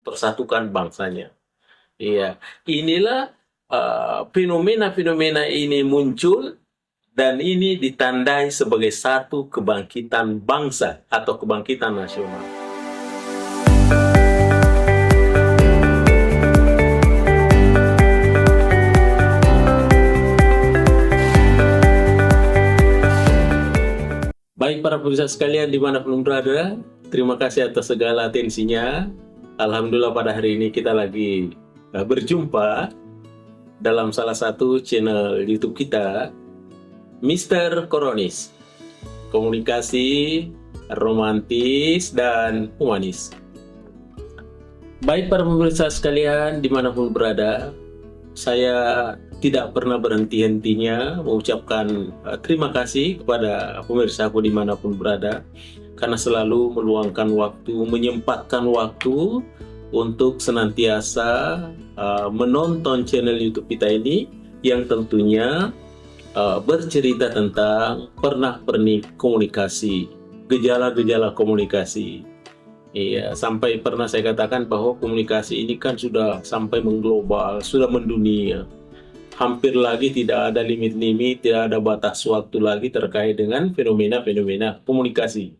mempersatukan bangsanya. Iya, inilah fenomena-fenomena ini muncul dan ini ditandai sebagai satu kebangkitan bangsa atau kebangkitan nasional. Baik para pemirsa sekalian dimanapun berada, terima kasih atas segala atensinya. Alhamdulillah pada hari ini kita lagi berjumpa dalam salah satu channel YouTube kita, Mr. Koronis, komunikasi romantis dan humanis. Baik para pemirsa sekalian dimanapun berada, saya tidak pernah berhenti-hentinya mengucapkan terima kasih kepada pemirsaku dimanapun berada, karena selalu meluangkan waktu, menyempatkan waktu untuk senantiasa menonton channel YouTube kita ini yang tentunya bercerita tentang pernak-pernik komunikasi, gejala-gejala komunikasi. Iya, sampai pernah saya katakan bahwa komunikasi ini kan sudah sampai mengglobal, sudah mendunia. Hampir lagi tidak ada limit-limit, tidak ada batas waktu lagi terkait dengan fenomena-fenomena komunikasi.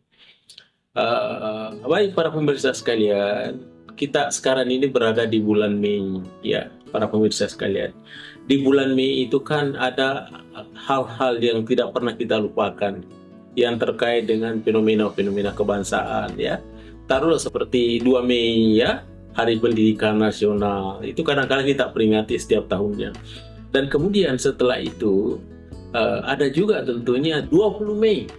Baik para pemirsa sekalian, kita sekarang ini berada di bulan Mei, ya para pemirsa sekalian. Di bulan Mei itu kan ada hal-hal yang tidak pernah kita lupakan, yang terkait dengan fenomena-fenomena kebangsaan, ya. Taruhlah seperti 2 Mei, ya, Hari Pendidikan Nasional. Itu kadang-kadang kita peringati setiap tahunnya. Dan kemudian setelah itu ada juga tentunya 20 Mei.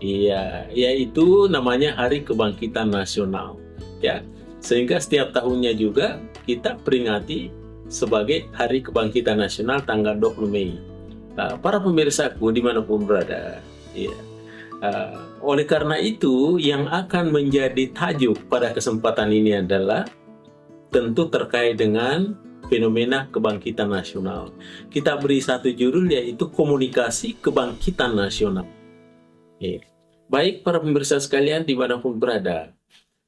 Iya, yaitu namanya Hari Kebangkitan Nasional, ya. Sehingga setiap tahunnya juga kita peringati sebagai Hari Kebangkitan Nasional tanggal 20 Mei. Para pemirsaku dimanapun berada, ya. Oleh karena itu, yang akan menjadi tajuk pada kesempatan ini adalah tentu terkait dengan fenomena kebangkitan nasional. Kita beri satu judul, yaitu komunikasi kebangkitan nasional. Baik para pemirsa sekalian dimanapun berada,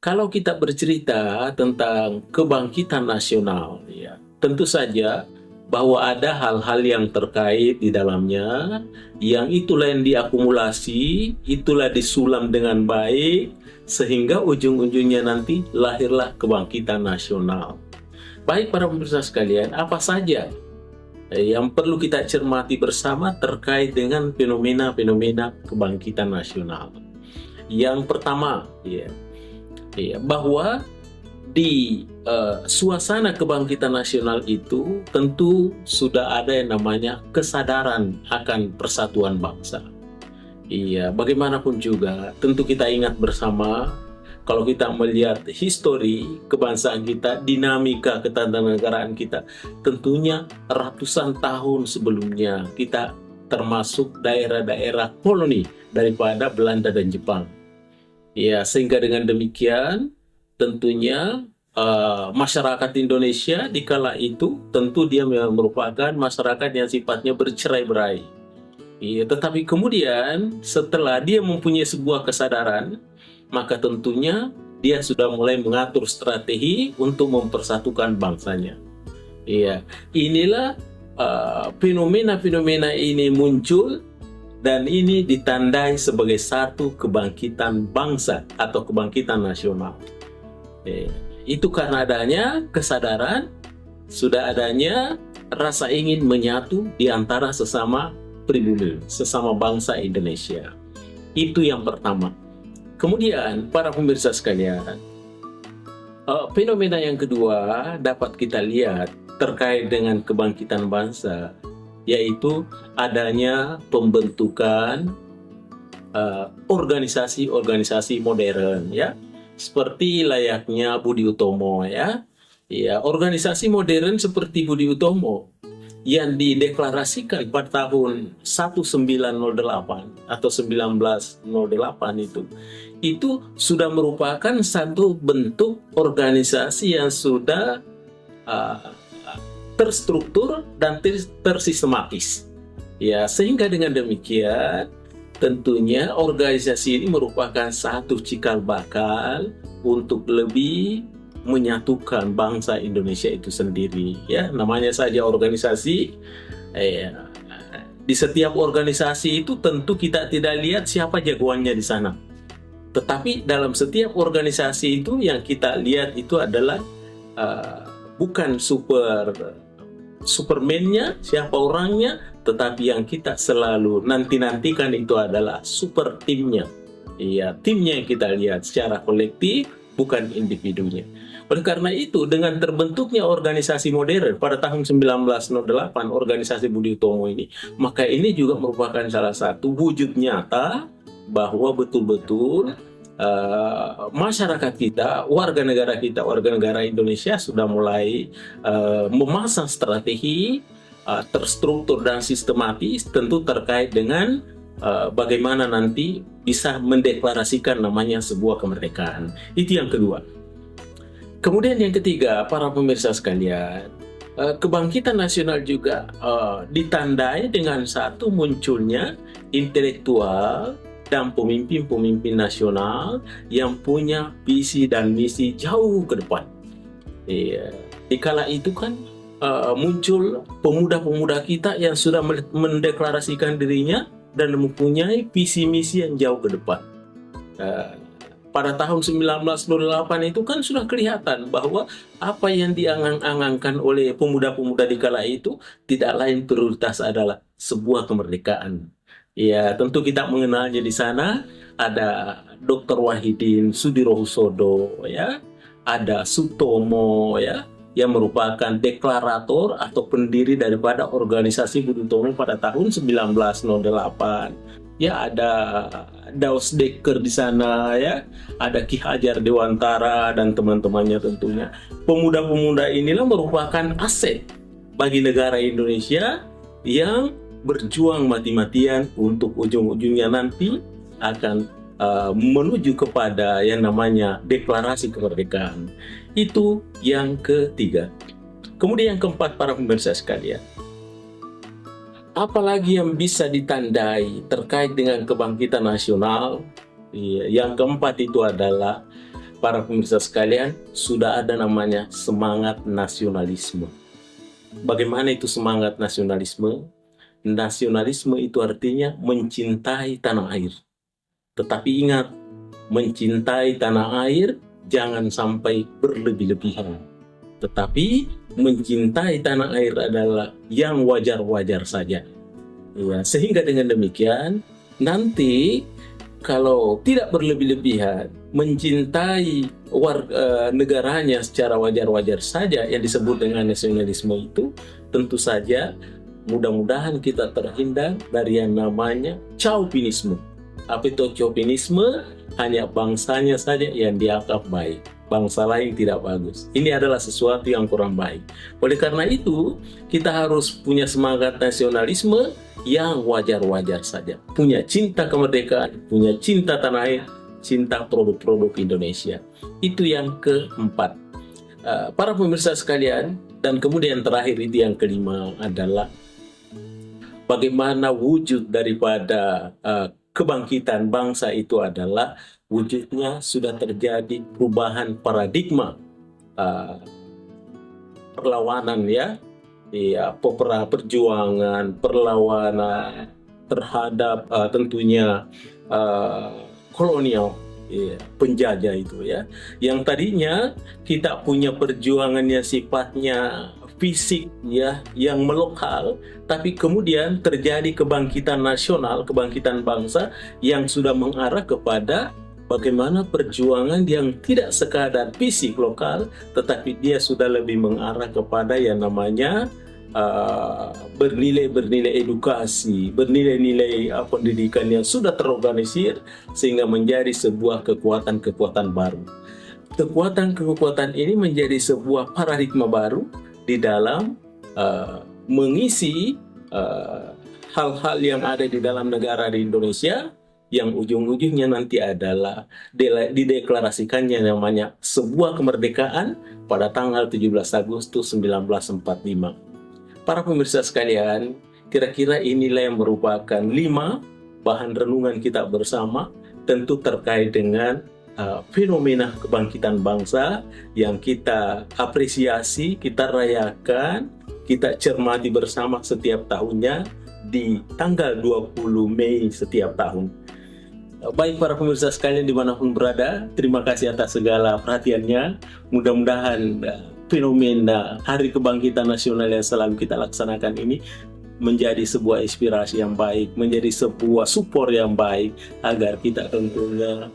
kalau kita bercerita tentang kebangkitan nasional, ya, tentu saja bahwa ada hal-hal yang terkait di dalamnya, yang itulah yang diakumulasi, itulah disulam dengan baik, sehingga ujung-ujungnya nanti lahirlah kebangkitan nasional. Baik para pemirsa sekalian, apa saja yang perlu kita cermati bersama terkait dengan fenomena-fenomena kebangkitan nasional? Yang pertama, bahwa di suasana kebangkitan nasional itu tentu sudah ada yang namanya kesadaran akan persatuan bangsa. Iya, bagaimanapun juga tentu kita ingat bersama, kalau kita melihat histori kebangsaan kita, dinamika ketatanegaraan kita, tentunya ratusan tahun sebelumnya kita termasuk daerah-daerah koloni daripada Belanda dan Jepang. Ya, sehingga dengan demikian tentunya masyarakat Indonesia di kala itu tentu dia merupakan masyarakat yang sifatnya bercerai-berai. Ya, tetapi kemudian setelah dia mempunyai sebuah kesadaran, maka tentunya dia sudah mulai mengatur strategi untuk mempersatukan bangsanya. Iya, inilah fenomena-fenomena ini muncul dan ini ditandai sebagai satu kebangkitan bangsa atau kebangkitan nasional. Itu karena adanya kesadaran, sudah adanya rasa ingin menyatu di antara sesama pribumi, sesama bangsa Indonesia. Itu yang pertama. Kemudian para pemirsa sekalian, fenomena yang kedua dapat kita lihat terkait dengan kebangkitan bangsa, yaitu adanya pembentukan organisasi-organisasi modern, ya, seperti layaknya Budi Utomo, ya. Ya, organisasi modern seperti Budi Utomo yang dideklarasikan pada tahun 1908 atau 1908 itu sudah merupakan satu bentuk organisasi yang sudah terstruktur dan tersistematis. Ya, sehingga dengan demikian tentunya organisasi ini merupakan satu cikal bakal untuk lebih menyatukan bangsa Indonesia itu sendiri. Ya, namanya saja organisasi. Di setiap organisasi itu tentu kita tidak lihat siapa jagoannya di sana. Tetapi dalam setiap organisasi itu yang kita lihat itu adalah bukan Superman-nya, siapa orangnya, tetapi yang kita selalu nanti-nantikan itu adalah super timnya. Iya, timnya yang kita lihat secara kolektif, bukan individunya. Oleh karena itu, dengan terbentuknya organisasi modern pada tahun 1908, organisasi Budi Utomo ini, maka ini juga merupakan salah satu wujud nyata bahwa betul-betul masyarakat kita, warga negara Indonesia sudah mulai memasang strategi terstruktur dan sistematis, tentu terkait dengan bagaimana nanti bisa mendeklarasikan namanya sebuah kemerdekaan. Itu yang kedua. Kemudian yang ketiga, para pemirsa sekalian, kebangkitan nasional juga ditandai dengan satu munculnya intelektual dan pemimpin-pemimpin nasional yang punya visi dan misi jauh ke depan. Di kala itu kan muncul pemuda-pemuda kita yang sudah mendeklarasikan dirinya dan mempunyai visi misi yang jauh ke depan. Pada tahun 1908 itu kan sudah kelihatan bahwa apa yang diangan-angankan oleh pemuda-pemuda di kala itu tidak lain prioritas adalah sebuah kemerdekaan. Ya, tentu kita mengenalnya di sana ada Dr. Wahidin Sudirohusodo, ya, ada Sutomo, ya, yang merupakan deklarator atau pendiri daripada organisasi Budi Utomo pada tahun 1908. Ya, ada Daus Dekker di sana, ya, ada Ki Hajar Dewantara dan teman-temannya tentunya. Pemuda-pemuda inilah merupakan aset bagi negara Indonesia yang berjuang mati-matian untuk ujung-ujungnya nanti akan menuju kepada yang namanya deklarasi kemerdekaan. Itu yang ketiga. Kemudian yang keempat, para pemirsa sekalian, apalagi yang bisa ditandai terkait dengan kebangkitan nasional? Yang keempat itu adalah, para pemirsa sekalian, sudah ada namanya semangat nasionalisme. Bagaimana itu semangat nasionalisme? Nasionalisme itu artinya mencintai tanah air. Tetapi ingat, mencintai tanah air jangan sampai berlebih-lebihan. Tetapi mencintai tanah air adalah yang wajar-wajar saja. Ya, sehingga dengan demikian, nanti kalau tidak berlebih-lebihan, mencintai negaranya secara wajar-wajar saja yang disebut dengan nasionalisme itu, tentu saja mudah-mudahan kita terhindar dari yang namanya chauvinisme. Apa itu chauvinisme? Hanya bangsanya saja yang dianggap baik, bangsa lain tidak bagus. Ini adalah sesuatu yang kurang baik. Oleh karena itu, kita harus punya semangat nasionalisme yang wajar-wajar saja. Punya cinta kemerdekaan, punya cinta tanah air, cinta produk-produk Indonesia. Itu yang keempat. Para pemirsa sekalian, dan kemudian terakhir itu yang kelima adalah bagaimana wujud daripada kebangkitan bangsa itu adalah wujudnya sudah terjadi perubahan paradigma perlawanan, ya, perjuangan perlawanan terhadap tentunya kolonial, penjajah itu, ya, yang tadinya kita punya perjuangannya sifatnya fisik, ya, yang melokal, tapi kemudian terjadi kebangkitan nasional, kebangkitan bangsa yang sudah mengarah kepada bagaimana perjuangan yang tidak sekadar fisik lokal, tetapi dia sudah lebih mengarah kepada yang namanya bernilai edukasi, bernilai-nilai pendidikan yang sudah terorganisir sehingga menjadi sebuah kekuatan-kekuatan baru. Kekuatan-kekuatan ini menjadi sebuah paradigma baru di dalam mengisi hal-hal yang ada di dalam negara di Indonesia, yang ujung-ujungnya nanti adalah dideklarasikannya namanya sebuah kemerdekaan pada tanggal 17 Agustus 1945. Para pemirsa sekalian, kira-kira inilah yang merupakan 5 bahan renungan kita bersama, tentu terkait dengan fenomena kebangkitan bangsa yang kita apresiasi, kita rayakan, kita cermati bersama setiap tahunnya di tanggal 20 Mei setiap tahun. Baik para pemirsa sekalian dimanapun berada, terima kasih atas segala perhatiannya. Mudah-mudahan fenomena Hari Kebangkitan Nasional yang selalu kita laksanakan ini menjadi sebuah inspirasi yang baik, menjadi sebuah support yang baik agar kita tentunya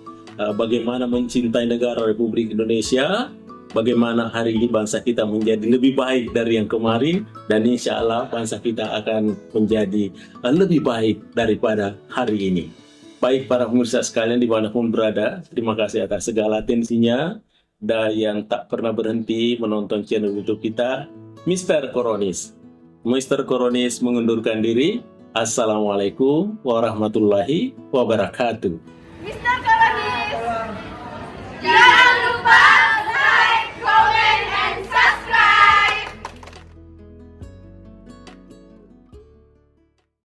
bagaimana mencintai negara Republik Indonesia, bagaimana hari ini bangsa kita menjadi lebih baik dari yang kemarin, dan insya Allah bangsa kita akan menjadi lebih baik daripada hari ini. Baik para pemirsa sekalian dimanapun berada, terima kasih atas segala atensinya dan yang tak pernah berhenti menonton channel YouTube kita, Mr. Koronis. Mr. Koronis mengundurkan diri. Assalamualaikum warahmatullahi wabarakatuh.